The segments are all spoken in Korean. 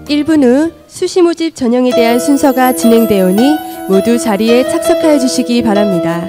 1분 후 수시 모집 전형에 대한 순서가 진행되오니 모두 자리에 착석하여 주시기 바랍니다.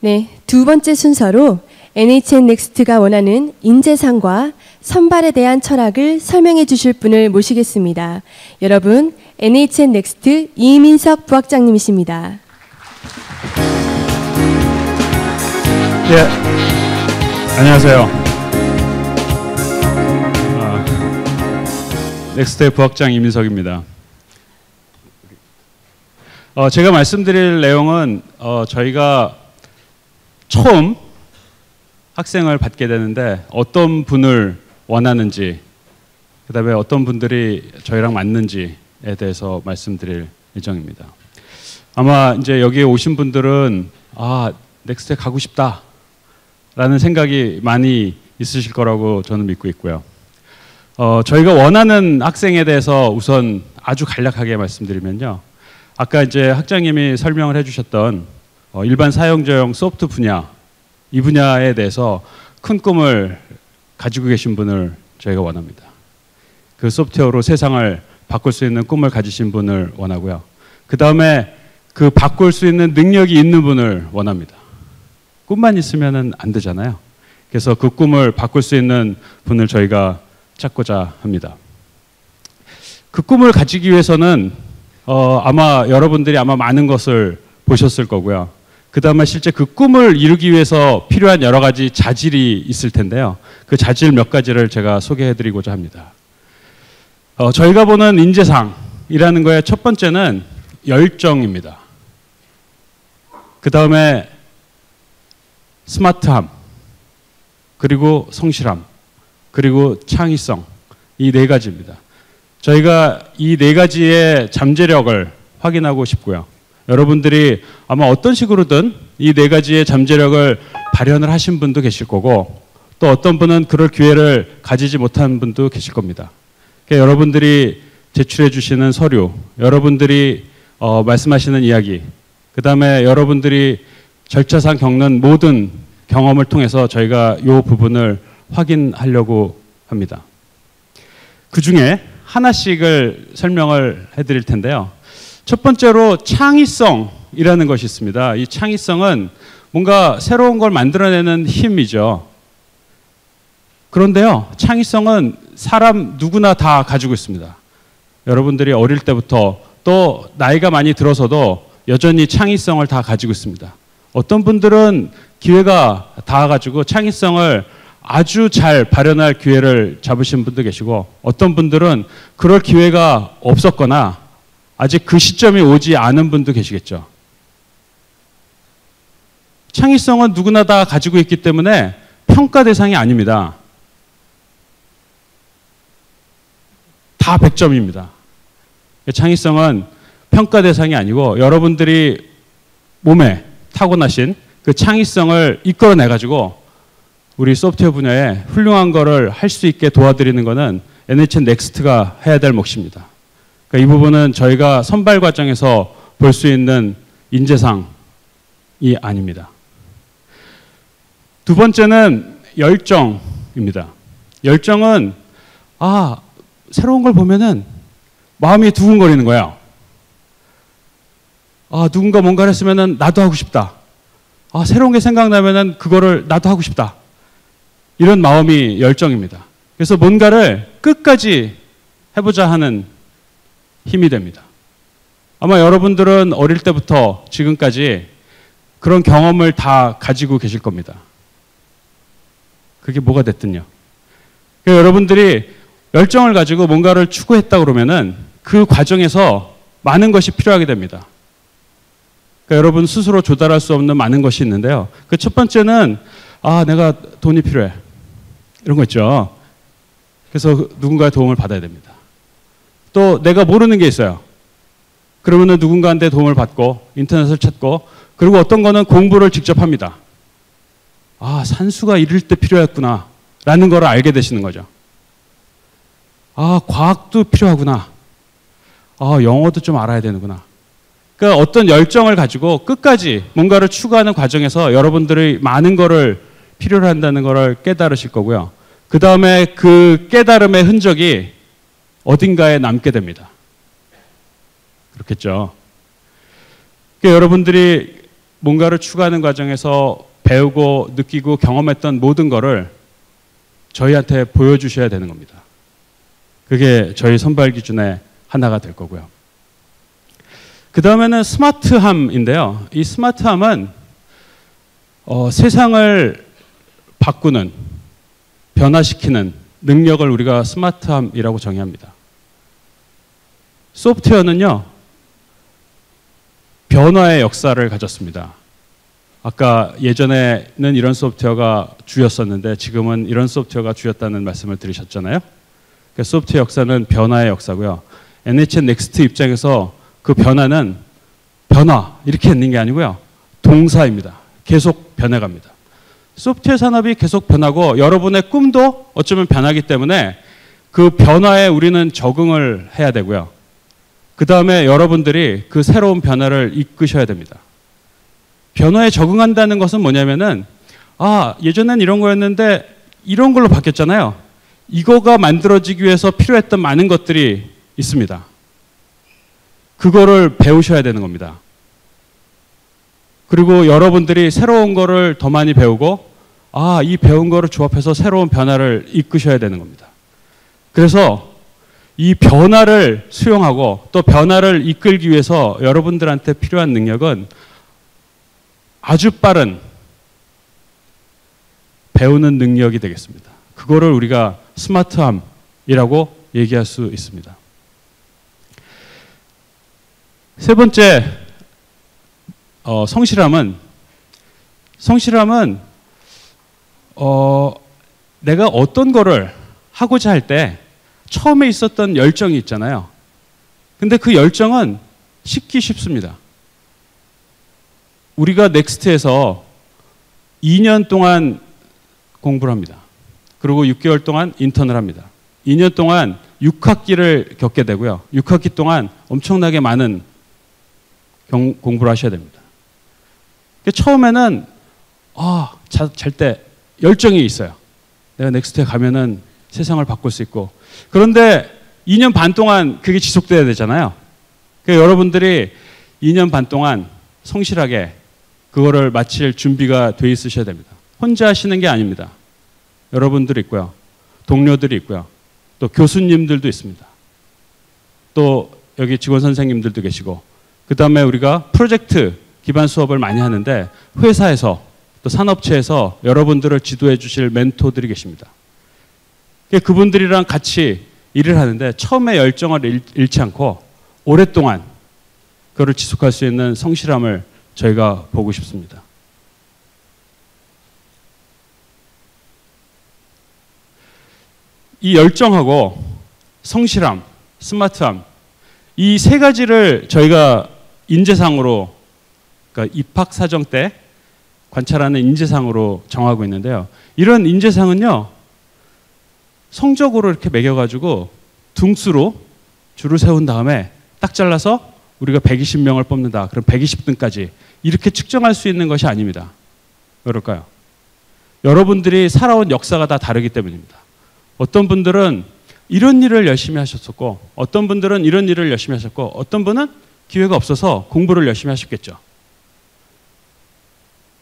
네, 두 번째 순서로 NHN 넥스트가 원하는 인재상과 선발에 대한 철학을 설명해 주실 분을 모시겠습니다. 여러분, NHN 넥스트 이민석 부학장님이십니다. 네, 안녕하세요. 넥스트의 부학장 이민석입니다. 제가 말씀드릴 내용은 저희가 처음 학생을 받게 되는데 어떤 분을 원하는지, 그 다음에 어떤 분들이 저희랑 맞는지에 대해서 말씀드릴 예정입니다. 아마 이제 여기에 오신 분들은 넥스트에 가고 싶다 라는 생각이 많이 있으실 거라고 저는 믿고 있고요. 저희가 원하는 학생에 대해서 우선 아주 간략하게 말씀드리면요. 아까 이제 학장님이 설명을 해주셨던 일반 사용자용 소프트 분야, 이 분야에 대해서 큰 꿈을 가지고 계신 분을 저희가 원합니다. 그 소프트웨어로 세상을 바꿀 수 있는 꿈을 가지신 분을 원하고요. 그 다음에 그 바꿀 수 있는 능력이 있는 분을 원합니다. 꿈만 있으면 안 되잖아요. 그래서 그 꿈을 바꿀 수 있는 분을 저희가 찾고자 합니다. 그 꿈을 가지기 위해서는 아마 여러분들이 아마 많은 것을 보셨을 거고요. 그 다음에 실제 그 꿈을 이루기 위해서 필요한 여러 가지 자질이 있을 텐데요. 그 자질 몇 가지를 제가 소개해드리고자 합니다. 저희가 보는 인재상이라는 거의 첫 번째는 열정입니다. 그 다음에 스마트함, 그리고 성실함, 그리고 창의성, 이 네 가지입니다. 저희가 이 네 가지의 잠재력을 확인하고 싶고요. 여러분들이 아마 어떤 식으로든 이 네 가지의 잠재력을 발현을 하신 분도 계실 거고, 또 어떤 분은 그럴 기회를 가지지 못한 분도 계실 겁니다. 그러니까 여러분들이 제출해 주시는 서류, 여러분들이 말씀하시는 이야기, 그 다음에 여러분들이 절차상 겪는 모든 경험을 통해서 저희가 이 부분을 확인하려고 합니다. 그 중에 하나씩을 설명을 해드릴 텐데요. 첫 번째로 창의성이라는 것이 있습니다. 이 창의성은 뭔가 새로운 걸 만들어내는 힘이죠. 그런데요, 창의성은 사람 누구나 다 가지고 있습니다. 여러분들이 어릴 때부터 또 나이가 많이 들어서도 여전히 창의성을 다 가지고 있습니다. 어떤 분들은 기회가 닿아가지고 창의성을 아주 잘 발현할 기회를 잡으신 분도 계시고, 어떤 분들은 그럴 기회가 없었거나 아직 그 시점이 오지 않은 분도 계시겠죠. 창의성은 누구나 다 가지고 있기 때문에 평가 대상이 아닙니다. 다 100점입니다. 창의성은 평가 대상이 아니고 여러분들이 몸에 타고나신 그 창의성을 이끌어내가지고 우리 소프트웨어 분야에 훌륭한 거를 할 수 있게 도와드리는 거는 NHN 넥스트가 해야 될 몫입니다. 그러니까 이 부분은 저희가 선발 과정에서 볼 수 있는 인재상이 아닙니다. 두 번째는 열정입니다. 열정은 새로운 걸 보면은 마음이 두근거리는 거예요. 누군가 뭔가를 했으면은 나도 하고 싶다. 새로운 게 생각나면은 그거를 나도 하고 싶다. 이런 마음이 열정입니다. 그래서 뭔가를 끝까지 해보자 하는 힘이 됩니다. 아마 여러분들은 어릴 때부터 지금까지 그런 경험을 다 가지고 계실 겁니다. 그게 뭐가 됐든요. 그러니까 여러분들이 열정을 가지고 뭔가를 추구했다 그러면은 그 과정에서 많은 것이 필요하게 됩니다. 그러니까 여러분 스스로 조달할 수 없는 많은 것이 있는데요. 그 첫 번째는 내가 돈이 필요해. 이런 거 있죠. 그래서 누군가의 도움을 받아야 됩니다. 또 내가 모르는 게 있어요. 그러면은 누군가한테 도움을 받고 인터넷을 찾고 그리고 어떤 거는 공부를 직접 합니다. 산수가 이럴 때 필요했구나 라는 걸 알게 되시는 거죠. 과학도 필요하구나. 영어도 좀 알아야 되는구나. 그러니까 어떤 열정을 가지고 끝까지 뭔가를 추구하는 과정에서 여러분들이 많은 거를 필요로 한다는 걸 깨달으실 거고요. 그 다음에 그 깨달음의 흔적이 어딘가에 남게 됩니다. 그렇겠죠. 그러니까 여러분들이 뭔가를 추구하는 과정에서 배우고 느끼고 경험했던 모든 거를 저희한테 보여주셔야 되는 겁니다. 그게 저희 선발 기준의 하나가 될 거고요. 그 다음에는 스마트함인데요. 이 스마트함은 세상을 바꾸는, 변화시키는 능력을 우리가 스마트함이라고 정의합니다. 소프트웨어는요, 변화의 역사를 가졌습니다. 아까 예전에는 이런 소프트웨어가 주였었는데 지금은 이런 소프트웨어가 주였다는 말씀을 들으셨잖아요. 그러니까 소프트웨어 역사는 변화의 역사고요. NHN 넥스트 입장에서 그 변화는 변화 이렇게 있는 게 아니고요. 동사입니다. 계속 변해갑니다. 소프트웨어 산업이 계속 변하고 여러분의 꿈도 어쩌면 변하기 때문에 그 변화에 우리는 적응을 해야 되고요. 그 다음에 여러분들이 그 새로운 변화를 이끄셔야 됩니다. 변화에 적응한다는 것은 뭐냐면은 예전엔 이런 거였는데 이런 걸로 바뀌었잖아요. 이거가 만들어지기 위해서 필요했던 많은 것들이 있습니다. 그거를 배우셔야 되는 겁니다. 그리고 여러분들이 새로운 거를 더 많이 배우고 이 배운 거를 조합해서 새로운 변화를 이끄셔야 되는 겁니다. 그래서 이 변화를 수용하고 또 변화를 이끌기 위해서 여러분들한테 필요한 능력은 아주 빠른 배우는 능력이 되겠습니다. 그거를 우리가 스마트함이라고 얘기할 수 있습니다. 세 번째, 성실함은 내가 어떤 거를 하고자 할 때 처음에 있었던 열정이 있잖아요. 근데 그 열정은 식기 쉽습니다. 우리가 넥스트에서 2년 동안 공부를 합니다. 그리고 6개월 동안 인턴을 합니다. 2년 동안 6학기를 겪게 되고요. 6학기 동안 엄청나게 많은 공부를 하셔야 됩니다. 처음에는 잘 때 열정이 있어요. 내가 넥스트에 가면은 세상을 바꿀 수 있고. 그런데 2년 반 동안 그게 지속돼야 되잖아요. 그러니까 여러분들이 2년 반 동안 성실하게 그거를 마칠 준비가 돼 있으셔야 됩니다. 혼자 하시는 게 아닙니다. 여러분들이 있고요. 동료들이 있고요. 또 교수님들도 있습니다. 또 여기 직원 선생님들도 계시고 그 다음에 우리가 프로젝트 기반 수업을 많이 하는데 회사에서 또 산업체에서 여러분들을 지도해 주실 멘토들이 계십니다. 그분들이랑 같이 일을 하는데 처음에 열정을 잃지 않고 오랫동안 그거를 지속할 수 있는 성실함을 저희가 보고 싶습니다. 이 열정하고 성실함, 스마트함 이 세 가지를 저희가 인재상으로 그러니까 입학 사정 때 관찰하는 인재상으로 정하고 있는데요. 이런 인재상은요. 성적으로 이렇게 매겨가지고 등수로 줄을 세운 다음에 딱 잘라서 우리가 120명을 뽑는다. 그럼 120등까지 이렇게 측정할 수 있는 것이 아닙니다. 왜 그럴까요? 여러분들이 살아온 역사가 다 다르기 때문입니다. 어떤 분들은 이런 일을 열심히 하셨었고 어떤 분들은 이런 일을 열심히 하셨고 어떤 분은 기회가 없어서 공부를 열심히 하셨겠죠.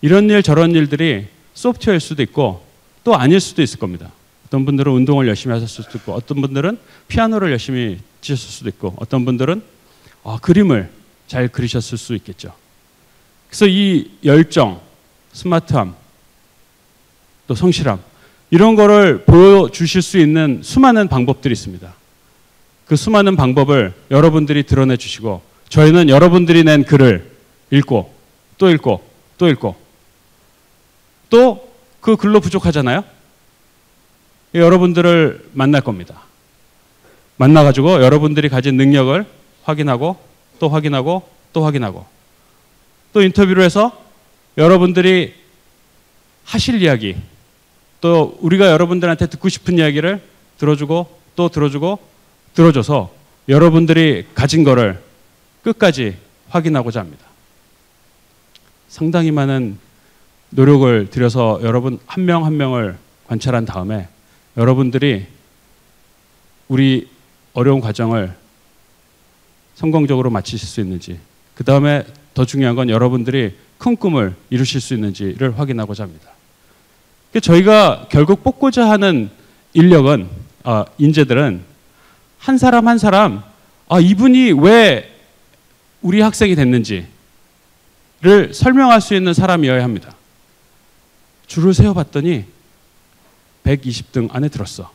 이런 일 저런 일들이 소프트웨어일 수도 있고 또 아닐 수도 있을 겁니다. 어떤 분들은 운동을 열심히 하셨을 수도 있고 어떤 분들은 피아노를 열심히 치셨을 수도 있고 어떤 분들은 그림을 잘 그리셨을 수 있겠죠. 그래서 이 열정, 스마트함, 또 성실함 이런 거를 보여주실 수 있는 수많은 방법들이 있습니다. 그 수많은 방법을 여러분들이 드러내 주시고 저희는 여러분들이 낸 글을 읽고 또 읽고 또 읽고 또 그 글로 부족하잖아요. 여러분들을 만날 겁니다. 만나가지고 여러분들이 가진 능력을 확인하고 또 확인하고 또 확인하고 또 인터뷰를 해서 여러분들이 하실 이야기 또 우리가 여러분들한테 듣고 싶은 이야기를 들어주고 또 들어주고 들어줘서 여러분들이 가진 거를 끝까지 확인하고자 합니다. 상당히 많은 노력을 들여서 여러분 한 명 한 명을 관찰한 다음에 여러분들이 우리 어려운 과정을 성공적으로 마치실 수 있는지 그 다음에 더 중요한 건 여러분들이 큰 꿈을 이루실 수 있는지를 확인하고자 합니다. 저희가 결국 뽑고자 하는 인력은 인재들은 한 사람 한 사람 이분이 왜 우리 학생이 됐는지를 설명할 수 있는 사람이어야 합니다. 줄을 세어봤더니 120등 안에 들었어.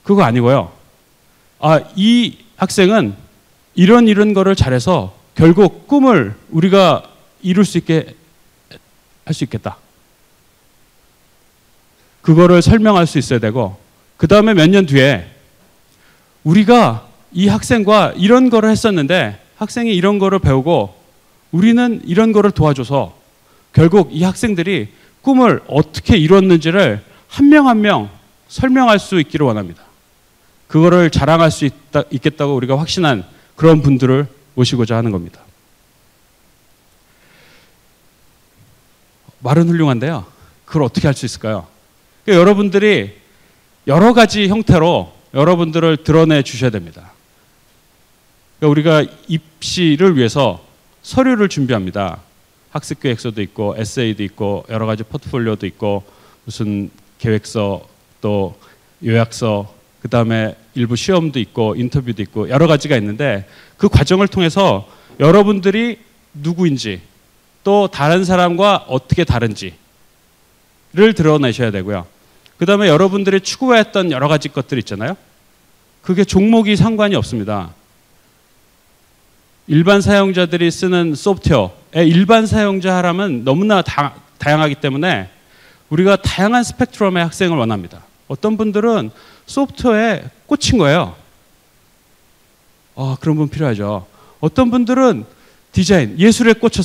그거 아니고요. 이 학생은 이런 거를 잘해서 결국 꿈을 우리가 이룰 수 있게 할 수 있겠다. 그거를 설명할 수 있어야 되고 그 다음에 몇 년 뒤에 우리가 이 학생과 이런 거를 했었는데 학생이 이런 거를 배우고 우리는 이런 거를 도와줘서 결국 이 학생들이 꿈을 어떻게 이뤘는지를 한 명 한 명 설명할 수 있기를 원합니다. 그거를 자랑할 수 있겠다고 우리가 확신한 그런 분들을 모시고자 하는 겁니다. 말은 훌륭한데요. 그걸 어떻게 할 수 있을까요? 그러니까 여러분들이 여러 가지 형태로 여러분들을 드러내 주셔야 됩니다. 그러니까 우리가 입시를 위해서 서류를 준비합니다. 학습 계획서도 있고 에세이도 있고 여러 가지 포트폴리오도 있고 무슨 계획서 또 요약서 그다음에 일부 시험도 있고 인터뷰도 있고 여러 가지가 있는데 그 과정을 통해서 여러분들이 누구인지 또 다른 사람과 어떻게 다른지를 드러내셔야 되고요. 그다음에 여러분들이 추구했던 여러 가지 것들 있잖아요. 그게 종목이 상관이 없습니다. 일반 사용자들이 쓰는 소프트웨어의 일반 사용자 하라면 너무나 다양하기 때문에 우리가 다양한 스펙트럼의 학생을 원합니다. 어떤 분들은 소프트웨어에 꽂힌 거예요. 그런 분 필요하죠. 어떤 분들은 디자인, 예술에 꽂혔어요.